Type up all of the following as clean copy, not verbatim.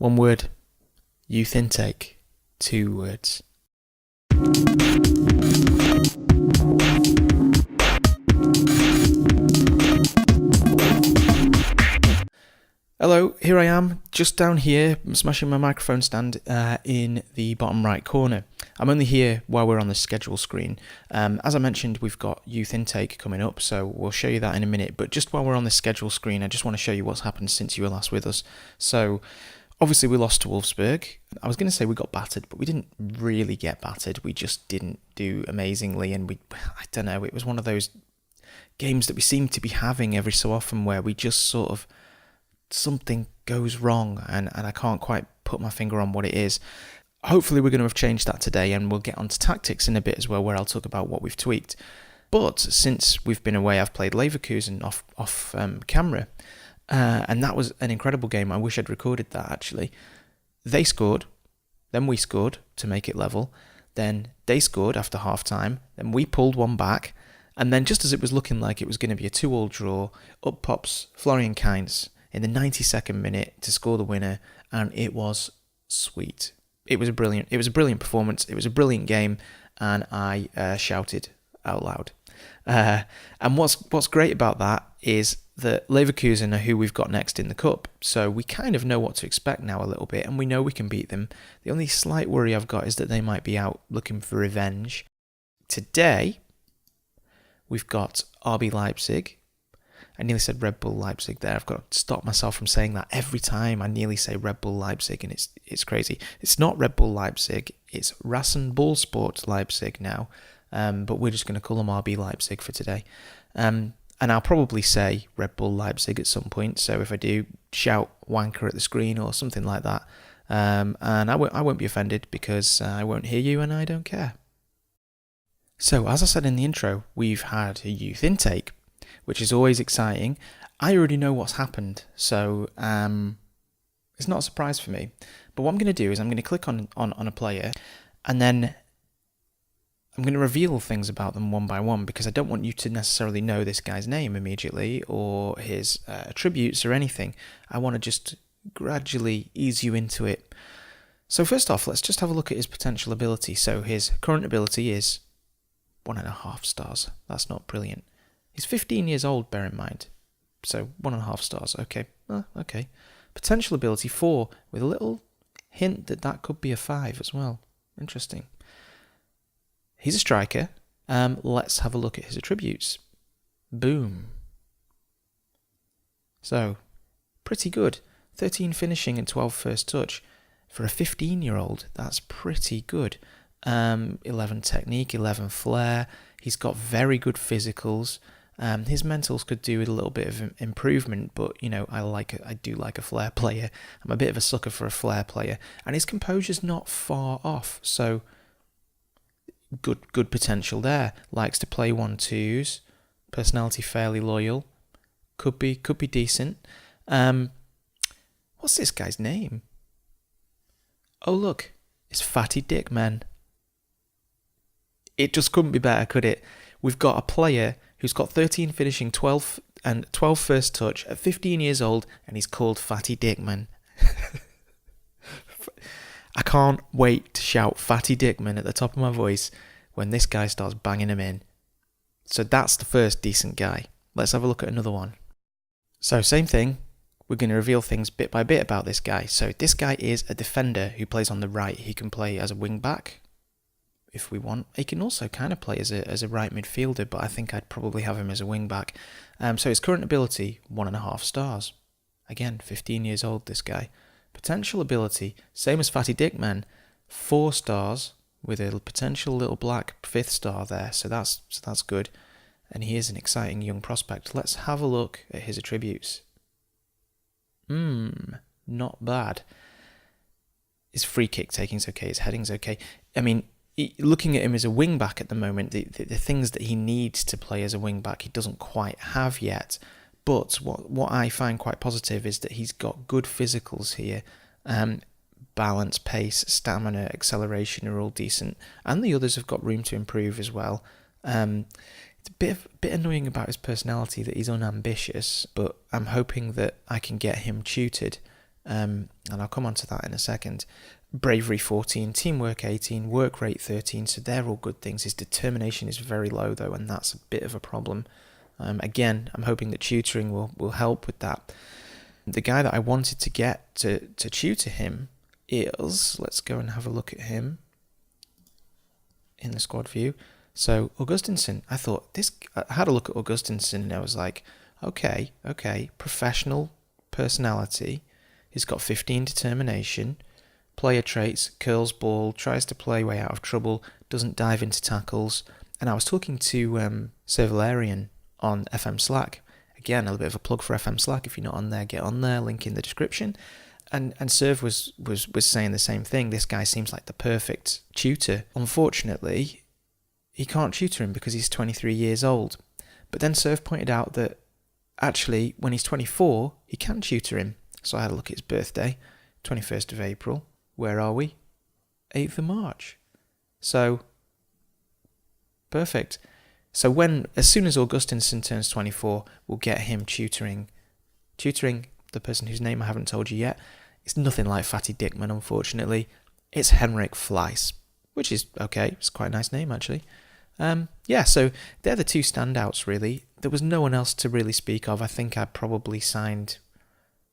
One word. Youth intake. 2 words. Hello, here I am, just down here, smashing my microphone stand in the bottom right corner. I'm only here while we're on the schedule screen. As I mentioned, we've got youth intake coming up, so we'll show you that in a minute. But just while we're on the schedule screen, I just want to show you what's happened since you were last with us. So, obviously we lost to Wolfsburg. I was going to say we got battered, but we didn't really get battered. We just didn't do amazingly, and I don't know, it was one of those games that we seem to be having every so often where we just sort of, something goes wrong and I can't quite put my finger on what it is. Hopefully we're going to have changed that today, and we'll get onto tactics in a bit as well, where I'll talk about what we've tweaked. But since we've been away, I've played Leverkusen off camera, and that was an incredible game. I wish I'd recorded that actually. They scored, then we scored to make it level, then they scored after half time, then we pulled one back, and then just as it was looking like it was going to be a 2-2 draw, up pops Florian Kainz in the 92nd minute to score the winner, and it was sweet. It was a brilliant performance. It was a brilliant game, and I shouted out loud. And what's great about that is that Leverkusen are who we've got next in the cup, so we kind of know what to expect now a little bit, and we know we can beat them. The only slight worry I've got is that they might be out looking for revenge. Today, we've got RB Leipzig. I nearly said Red Bull Leipzig there. I've got to stop myself from saying that every time I nearly say Red Bull Leipzig, and it's crazy. It's not Red Bull Leipzig, it's RasenBallsport Leipzig now, but we're just going to call them RB Leipzig for today. And I'll probably say Red Bull Leipzig at some point, so if I do, shout wanker at the screen or something like that. And I won't be offended because I won't hear you and I don't care. So, as I said in the intro, we've had a youth intake, which is always exciting. I already know what's happened, so it's not a surprise for me. But what I'm going to do is I'm going to click on a player, and then I'm going to reveal things about them one by one, because I don't want you to necessarily know this guy's name immediately or his attributes or anything. I want to just gradually ease you into it. So first off, let's just have a look at his potential ability. So his current ability is 1.5 stars. That's not brilliant. He's 15 years old, bear in mind. So 1.5 stars, okay. Okay. Potential ability 4, with a little hint that could be a 5 as well. Interesting. He's a striker. Let's have a look at his attributes. Boom. So, pretty good. 13 finishing and 12 first touch. For a 15-year-old, that's pretty good. 11 technique, 11 flair. He's got very good physicals. His mentals could do with a little bit of improvement, but you know, I do like a flair player. I'm a bit of a sucker for a flair player, and his composure's not far off. So good potential there. Likes to play 1-2s. Personality fairly loyal. Could be decent. What's this guy's name? Oh look, it's Fatty Dick Man. It just couldn't be better, could it? We've got a player who's got 13 finishing, 12 first touch at 15 years old, and he's called Fatty Dickman. I can't wait to shout Fatty Dickman at the top of my voice when this guy starts banging him in. So that's the first decent guy. Let's have a look at another one. So same thing. We're going to reveal things bit by bit about this guy. So this guy is a defender who plays on the right. He can play as a wing back if we want. He can also kind of play as a right midfielder, but I think I'd probably have him as a wing back. So his current ability, 1.5 stars. Again, 15 years old, this guy. Potential ability, same as Fatty Dickman, 4 stars with a potential little black 5th star there. So that's good. And he is an exciting young prospect. Let's have a look at his attributes. Not bad. His free kick taking's okay, his heading's okay. I mean, looking at him as a wing back at the moment, the things that he needs to play as a wing back he doesn't quite have yet. But what I find quite positive is that he's got good physicals here. Balance, pace, stamina, acceleration are all decent, and the others have got room to improve as well. It's a bit annoying about his personality that he's unambitious, but I'm hoping that I can get him tutored and I'll come on to that in a second. Bravery 14, teamwork 18, work rate 13, so they're all good things. His determination is very low though, and that's a bit of a problem. Again, I'm hoping that tutoring will help with that. The guy that I wanted to get to tutor him is, let's go and have a look at him in the squad view. So Augustinsson, I had a look at Augustinsson and I was like, okay, professional personality. He's got 15 determination, player traits, curls ball, tries to play way out of trouble, doesn't dive into tackles. And I was talking to Swivel on FM Slack. Again, a little bit of a plug for FM Slack. If you're not on there, get on there. Link in the description. And Serv was saying the same thing. This guy seems like the perfect tutor. Unfortunately, he can't tutor him because he's 23 years old. But then Serv pointed out that actually, when he's 24, he can tutor him. So I had a look at his birthday, 21st of April. Where are we? 8th of March. So, perfect. So as soon as Augustinsson turns 24, we'll get him tutoring the person whose name I haven't told you yet. It's nothing like Fatty Dickman, unfortunately. It's Henrik Fleiss, which is okay. It's quite a nice name, actually. So they're the two standouts, really. There was no one else to really speak of. I think I probably signed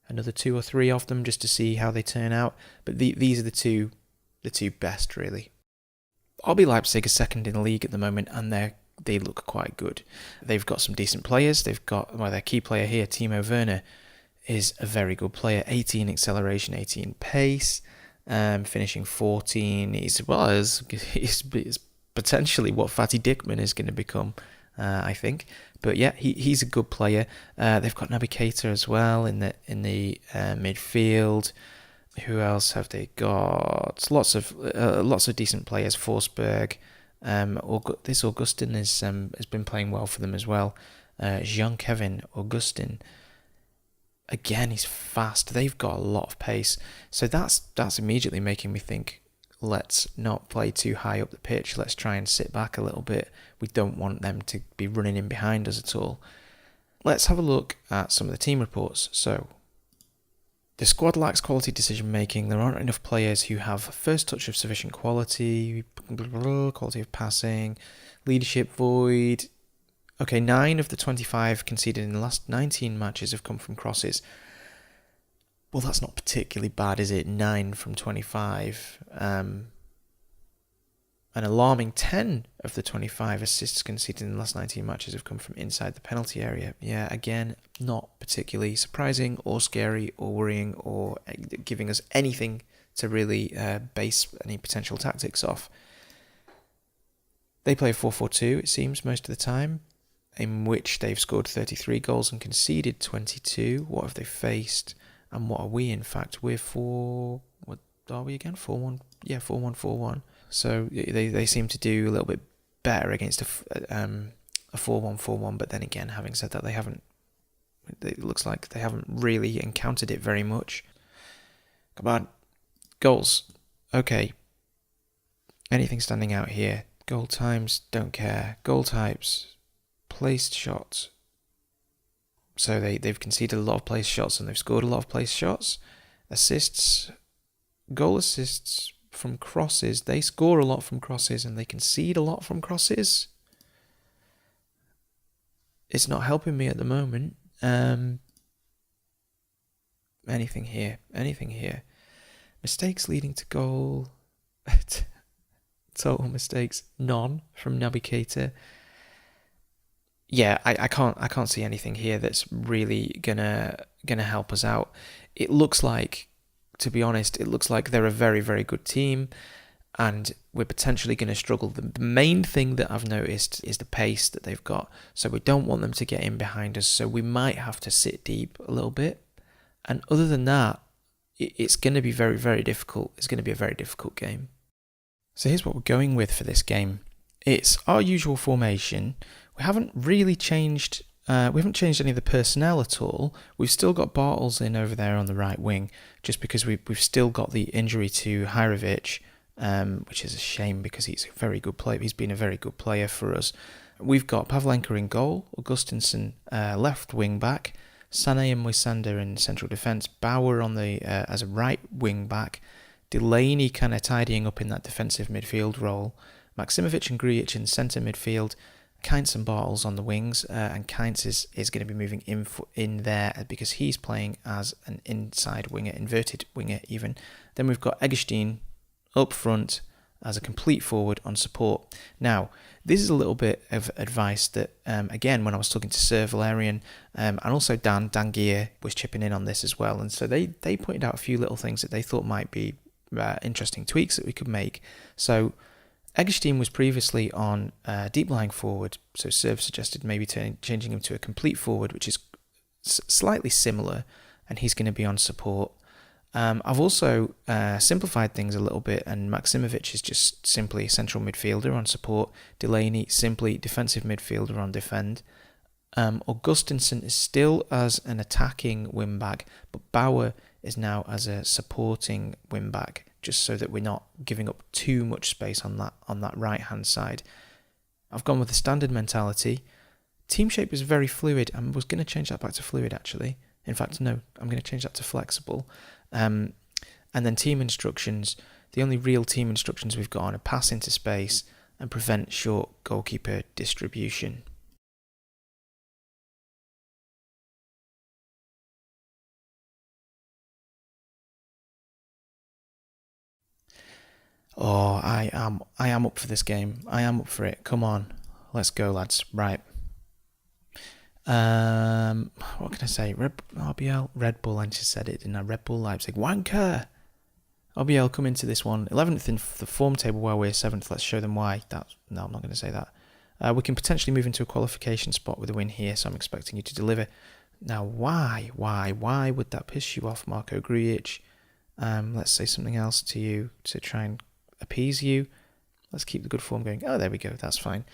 another 2 or 3 of them just to see how they turn out. But these are the two best, really. RB Leipzig is second in the league at the moment, and they look quite good. They've got some decent players. They've got, their key player here, Timo Werner, is a very good player. 18 acceleration, 18 pace, finishing 14. He's potentially what Fatty Dickman is going to become, I think. But yeah, he's a good player. They've got Naby Keita as well in the midfield. Who else have they got? Lots of decent players. Forsberg. This Augustin has been playing well for them as well. Jean-Kevin Augustin. Again, he's fast. They've got a lot of pace. So that's immediately making me think, let's not play too high up the pitch. Let's try and sit back a little bit. We don't want them to be running in behind us at all. Let's have a look at some of the team reports. So, the squad lacks quality decision making. There aren't enough players who have first touch of sufficient quality, quality of passing, leadership void. Okay, 9 of the 25 conceded in the last 19 matches have come from crosses. Well, that's not particularly bad, is it? 9 from 25. An alarming 10 of the 25 assists conceded in the last 19 matches have come from inside the penalty area. Yeah, again, not particularly surprising or scary or worrying or giving us anything to really base any potential tactics off. They play 4-4-2, it seems, most of the time, in which they've scored 33 goals and conceded 22. What have they faced? And what are we, in fact? We're what are we again? 4-1? Yeah, 4-1-4-1. So they seem to do a little bit better against a 4-1-4-1, but then again, having said that, it looks like they haven't really encountered it very much. Come on. Goals. Okay. Anything standing out here? Goal times, don't care. Goal types, placed shots. So they've conceded a lot of placed shots and they've scored a lot of placed shots. Assists, goal assists from crosses. They score a lot from crosses and they concede a lot from crosses. It's not helping me at the moment. Anything here? Mistakes leading to goal. Total mistakes, none from Naby Keita. Yeah, I can't see anything here that's really gonna help us out. It looks like, to be honest, they're a very, very good team, and we're potentially going to struggle. The main thing that I've noticed is the pace that they've got. So we don't want them to get in behind us. So we might have to sit deep a little bit. And other than that, it's going to be very, very difficult. It's going to be a very difficult game. So here's what we're going with for this game. It's our usual formation. We haven't really changed. We haven't changed any of the personnel at all. We've still got Bartels in over there on the right wing, just because we've still got the injury to Hirovic, which is a shame because he's a very good player. He's been a very good player for us. We've got Pavlenka in goal, Augustinsson left wing back, Sané and Moisander in central defence, Bauer on the as a right wing back, Delaney kind of tidying up in that defensive midfield role, Maksimovic and Grujic in centre midfield, Kainz and Bartels on the wings, and Kainz is going to be moving in there because he's playing as an inside winger, inverted winger even. Then we've got Eggestein up front as a complete forward on support. Now, this is a little bit of advice that, again, when I was talking to Sir Valerian, and also Dan Gear was chipping in on this as well, and so they pointed out a few little things that they thought might be interesting tweaks that we could make. So Eggestein was previously on deep lying forward, so Serv suggested maybe changing him to a complete forward, which is slightly similar, and he's going to be on support. I've also simplified things a little bit, and Maksimovic is just simply a central midfielder on support. Delaney, simply defensive midfielder on defend. Augustinsson is still as an attacking wing-back, but Bauer is now as a supporting wing-back, just so that we're not giving up too much space on that right-hand side. I've gone with the standard mentality. Team shape is very fluid. I was going to change that back to fluid, actually. In fact, no, I'm going to change that to flexible. And then team instructions. The only real team instructions we've got are pass into space and prevent short goalkeeper distribution. Oh, I am up for this game. I am up for it. Come on, let's go, lads. Right. What can I say? RBL, Red Bull. I just said it, didn't I? Red Bull Leipzig. Wanker. RBL come into this one 11th in the form table while we're 7th. Let's show them why. No, I'm not going to say that. We can potentially move into a qualification spot with a win here, so I'm expecting you to deliver. Now, why would that piss you off, Marko Grujic? Let's say something else to you to try and appease you. Let's keep the good form going. Oh, there we go. That's fine.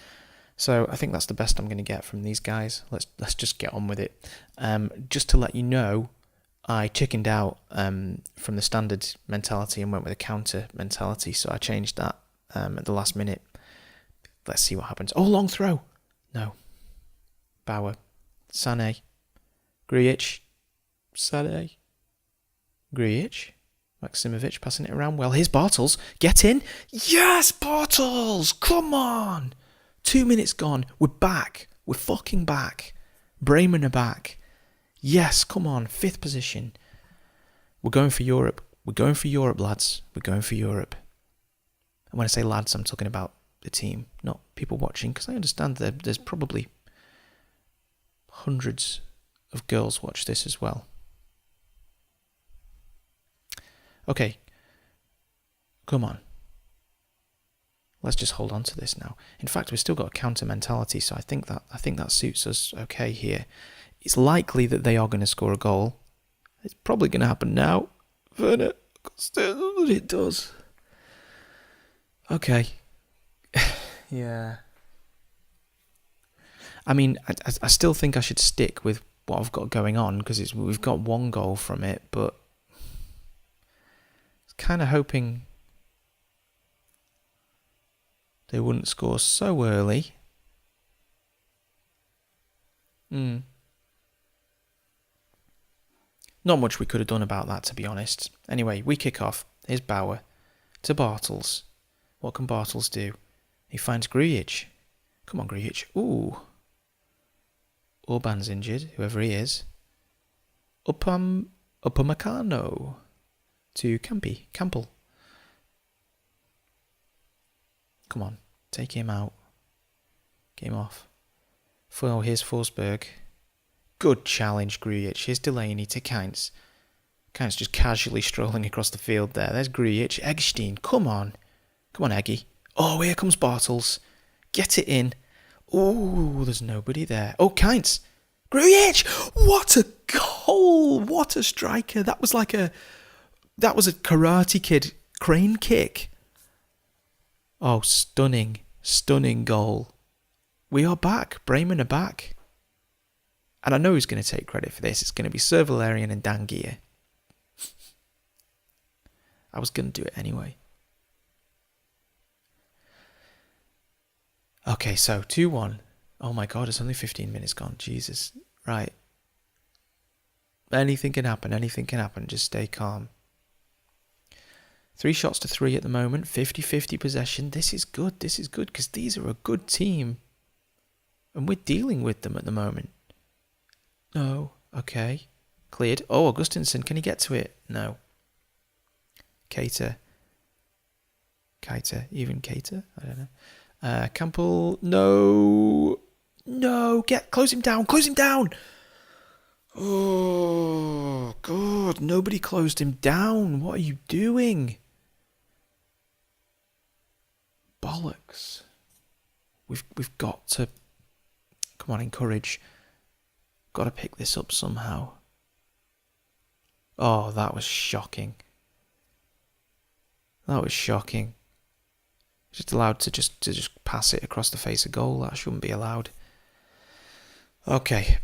So I think that's the best I'm going to get from these guys. Let's just get on with it. Just to let you know, I chickened out from the standard mentality and went with a counter mentality. So I changed that at the last minute. Let's see what happens. Oh, long throw. No. Bauer. Sané. Grujic. Sané. Grujic. Maksimovic passing it around. Well, here's Bartels. Get in. Yes, Bartels. Come on. 2 minutes gone. We're back. We're fucking back. Bremen are back. Yes, come on. 5th position. We're going for Europe. We're going for Europe, lads. We're going for Europe. And when I say lads, I'm talking about the team, not people watching, because I understand that there's probably hundreds of girls watch this as well. Okay. Come on. Let's just hold on to this now. In fact, we've still got a counter mentality, so I think that suits us okay here. It's likely that they are going to score a goal. It's probably going to happen now. Werner, it does. Okay. Yeah. I mean, I still think I should stick with what I've got going on because we've got 1 goal from it, but I was kind of hoping they wouldn't score so early. Not much we could have done about that, to be honest. Anyway, we kick off. Here's Bauer to Bartels. What can Bartels do? He finds Grujic. Come on, Grujic. Ooh. Orban's injured, whoever he is. Upamecano to Campbell. Come on, take him out. Game off. Oh, here's Forsberg. Good challenge, Grujic. Here's Delaney to Kainz. Kainz just casually strolling across the field there. There's Grujic. Eggestein, come on. Come on, Eggy. Oh, here comes Bartels. Get it in. Oh, there's nobody there. Oh, Kainz. Grujic! What a goal! What a striker. That was a Karate Kid crane kick. Oh, stunning goal. We are back. Bremen are back. And I know who's going to take credit for this. It's going to be Sir Valerian and Dan Gear. I was going to do it anyway. Okay, so 2-1. Oh my god, it's only 15 minutes gone. Jesus. Right. Anything can happen. Anything can happen. Just stay calm. 3 shots to 3 at the moment. 50-50 possession. This is good. This is good because these are a good team. And we're dealing with them at the moment. No. Okay. Cleared. Oh, Augustinsson. Can he get to it? No. Cater. Even Cater? I don't know. Campbell. No. No. Close him down. Close him down. Oh, God. Nobody closed him down. What are you doing? Bollocks. We've got to... Come on, encourage. Got to pick this up somehow. Oh, that was shocking. That was shocking. Just allowed to just pass it across the face of goal. That shouldn't be allowed. Okay.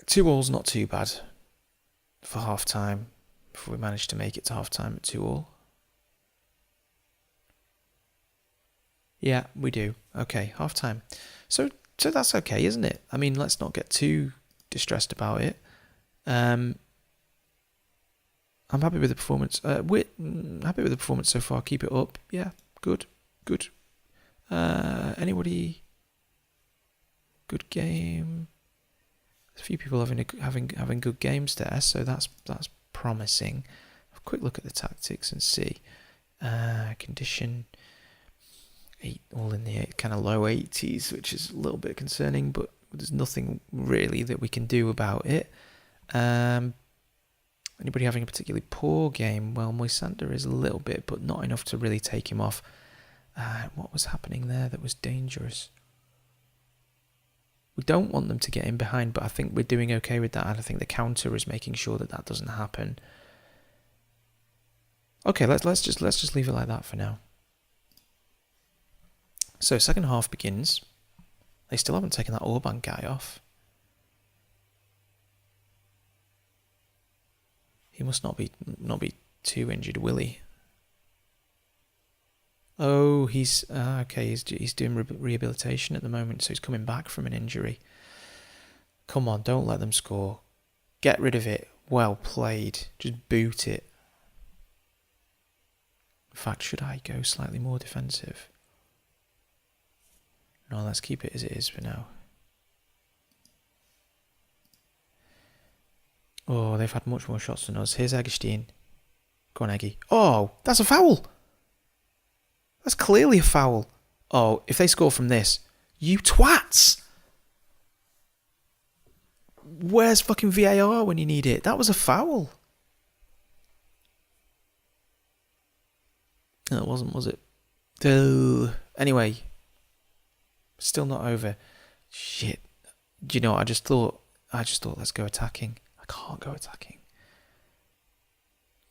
2-all's not too bad for half time. If we manage to make it to half time at 2-all. Yeah, we do. Okay, half time. So that's okay, isn't it? I mean, let's not get too distressed about it. I'm happy with the performance. We're happy with the performance so far. Keep it up. Yeah, good. Anybody? Good game. There's a few people having good games there, so that's promising. Have a quick look at the tactics and see. Condition 8, all in the kind of low 80s, which is a little bit concerning, but there's nothing really that we can do about it. Anybody having a particularly poor game? Well, Moisander is a little bit, but not enough to really take him off. What was happening there that was dangerous? We don't want them to get in behind, but I think we're doing okay with that, and I think the counter is making sure that doesn't happen. Okay, let's just leave it like that for now. So second half begins. They still haven't taken that Orban guy off. He must not be too injured, will he? Oh, he's okay. He's doing rehabilitation at the moment, so he's coming back from an injury. Come on, don't let them score. Get rid of it. Well played. Just boot it. In fact, should I go slightly more defensive? No, let's keep it as it is for now. Oh, they've had much more shots than us. Here's Eggestein. Go on, Eggy. Oh, that's a foul. That's clearly a foul. Oh, if they score from this, you twats. Where's fucking VAR when you need it? That was a foul. No, it wasn't, was it? Anyway, still not over. Shit. Do you know what? I just thought, let's go attacking. I can't go attacking.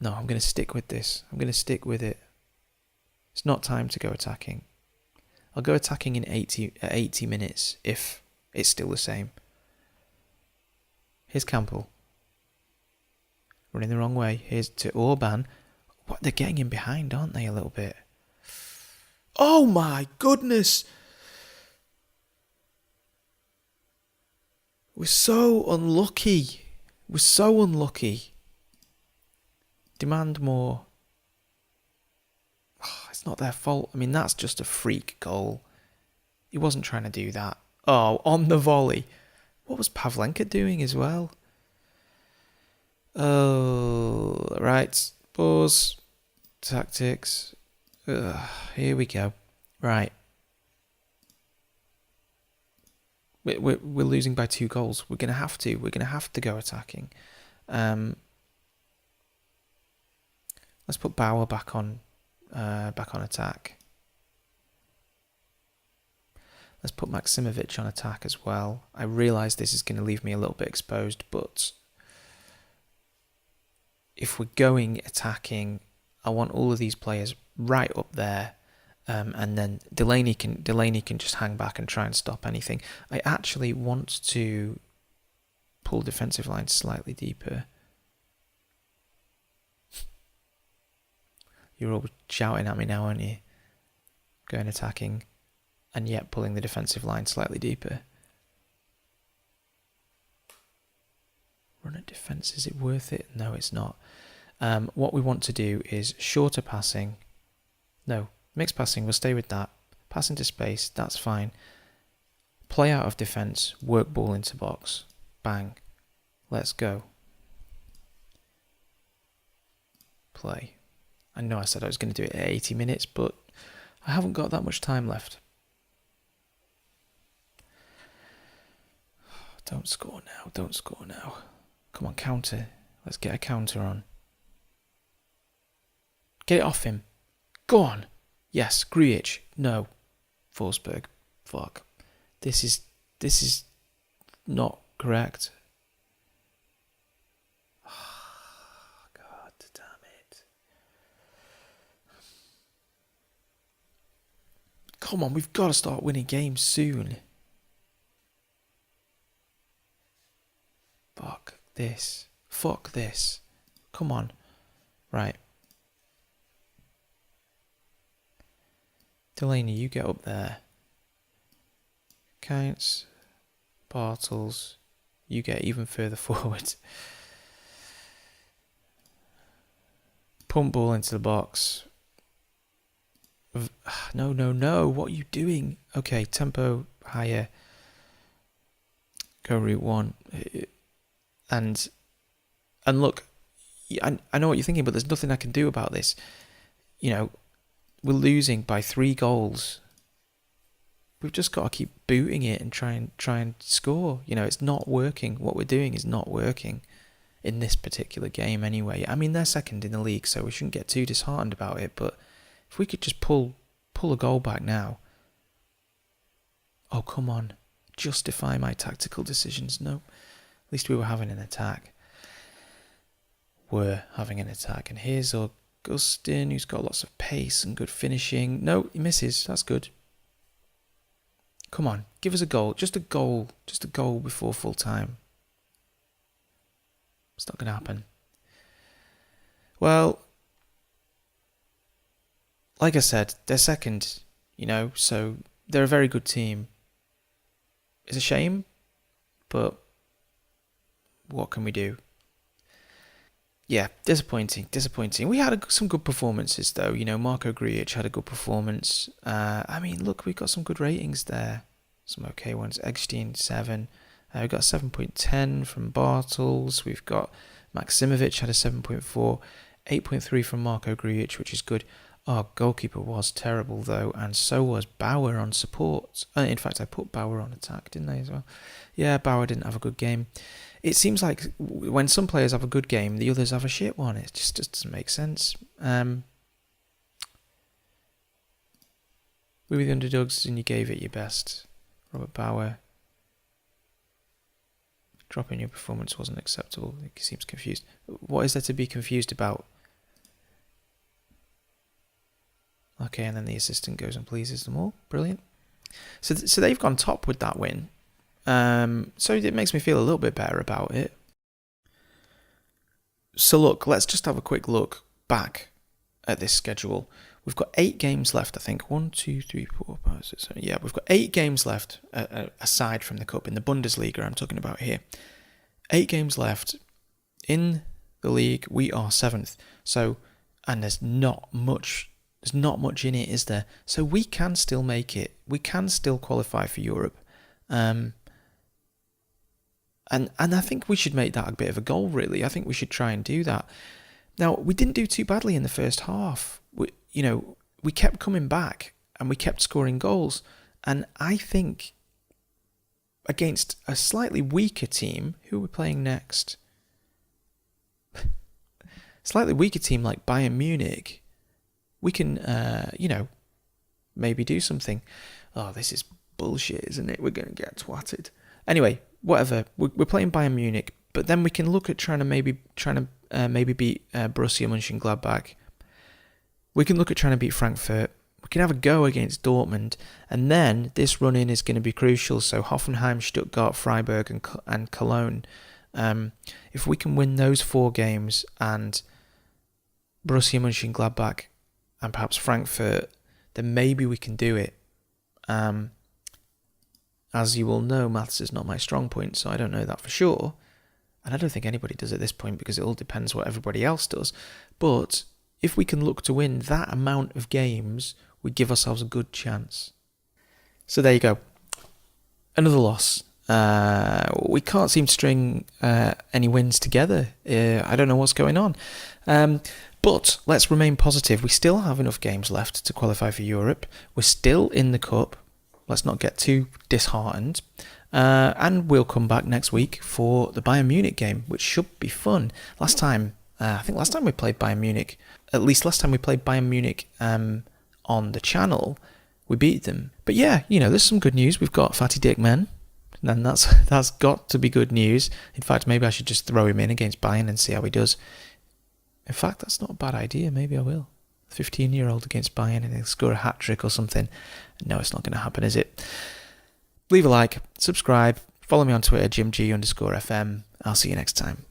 No, I'm going to stick with this. I'm going to stick with it. It's not time to go attacking. I'll go attacking in 80 minutes if it's still the same. Here's Campbell. Running the wrong way. Here's to Orban. What, they're getting in behind, aren't they, a little bit? Oh my goodness! We're so unlucky. We're so unlucky. Demand more. Oh, it's not their fault. I mean, that's just a freak goal. He wasn't trying to do that. Oh, on the volley. What was Pavlenka doing as well? Oh, right. Pause. Tactics. Here we go. Right. We're losing by 2 goals. We're gonna have to. We're gonna have to go attacking. Let's put Bauer back on attack. Let's put Maximovic on attack as well. I realise this is going to leave me a little bit exposed, but if we're going attacking, I want all of these players right up there, and then Delaney can just hang back and try and stop anything. I actually want to pull defensive line slightly deeper. You're all shouting at me now, aren't you? Going attacking, and yet pulling the defensive line slightly deeper. run at defence. Is it worth it? No, it's not. What we want to do is shorter passing. No, mixed passing, we'll stay with that. Pass into space, that's fine. Play out of defence, work ball into box. Bang. Let's go. Play. I know I said I was going to do it at 80 minutes, but I haven't got that much time left. Don't score now, don't score now. Come on, counter. Let's get a counter on. Get it off him. Go on. Yes, Grujic. No. Forsberg. Fuck. This is not correct. Oh, God damn it. Come on, we've got to start winning games soon. Fuck this. Fuck this. Come on. Right. Delaney, you get up there. Counts. Bartels, you get even further forward. Pump ball into the box. No, no, no. What are you doing? Okay, tempo higher. Go route one. And look, I know what you're thinking, but there's nothing I can do about this. You know, we're losing by 3 goals. We've just got to keep booting it and try and score. You know, it's not working. What we're doing is not working in this particular game anyway. I mean, they're second in the league, so we shouldn't get too disheartened about it. But if we could just pull a goal back now. Oh, come on. Justify my tactical decisions. No. At least we were having an attack. We're having an attack. And here's Augustin, who's got lots of pace and good finishing. No, he misses. That's good. Come on, give us a goal. Just a goal. Just a goal before full time. It's not going to happen. Well, like I said, they're second, you know, so they're a very good team. It's a shame, but what can we do? Yeah, disappointing. We had some good performances, though. You know, Marco Grujic had a good performance. I mean, look, we've got some good ratings there. Some okay ones. Eggstein, 7. We've got 7.10 from Bartels. We've got Maximovic had a 7.4. 8.3 from Marco Grujic, which is good. Our goalkeeper was terrible, though, and so was Bauer on support. In fact, I put Bauer on attack, didn't I, as well? Yeah, Bauer didn't have a good game. It seems like when some players have a good game, the others have a shit one. It just doesn't make sense. We were the underdogs and you gave it your best. Robert Bauer. Dropping your performance wasn't acceptable. He seems confused. What is there to be confused about? Okay, and then the assistant goes and pleases them all. Brilliant. So they've gone top with that win. So it makes me feel a little bit better about it. So look, let's just have a quick look back at this schedule. We've got 8 games left, I think. 1, 2, 3, 4, 5, 6, 7. Yeah, we've got 8 games left, aside from the cup, in the Bundesliga I'm talking about here. 8 games left. In the league, we are 7th. So, and there's not much in it, is there? So we can still make it. We can still qualify for Europe. And I think we should make that a bit of a goal, really. I think we should try and do that. Now, we didn't do too badly in the first half. We kept coming back and we kept scoring goals. And I think against a slightly weaker team, who are we playing next? Slightly weaker team like Bayern Munich, we can, maybe do something. Oh, this is bullshit, isn't it? We're going to get twatted. Anyway, whatever. We're playing Bayern Munich, but then we can look at trying to maybe beat Borussia Mönchengladbach. We can look at trying to beat Frankfurt. We can have a go against Dortmund, and then this run-in is going to be crucial. So Hoffenheim, Stuttgart, Freiburg, and Cologne. If we can win those 4 games and Borussia Mönchengladbach and perhaps Frankfurt, then maybe we can do it. As you all know, maths is not my strong point, so I don't know that for sure. and I don't think anybody does at this point because it all depends what everybody else does, but if we can look to win that amount of games, we give ourselves a good chance. So there you go. Another loss. We can't seem to string any wins together. I don't know what's going on. But let's remain positive. We still have enough games left to qualify for Europe. We're still in the cup. Let's not get too disheartened. And we'll come back next week for the Bayern Munich game, which should be fun. I think last time we played Bayern Munich, at least last time we played Bayern Munich on the channel, we beat them. But yeah, there's some good news. We've got Fatty Dick Men, and that's got to be good news. In fact, maybe I should just throw him in against Bayern and see how he does. In fact, that's not a bad idea. Maybe I will. 15-year-old against Bayern and he'll score a hat-trick or something. No, it's not going to happen, is it? Leave a like, subscribe, follow me on Twitter, JimG_FM. I'll see you next time.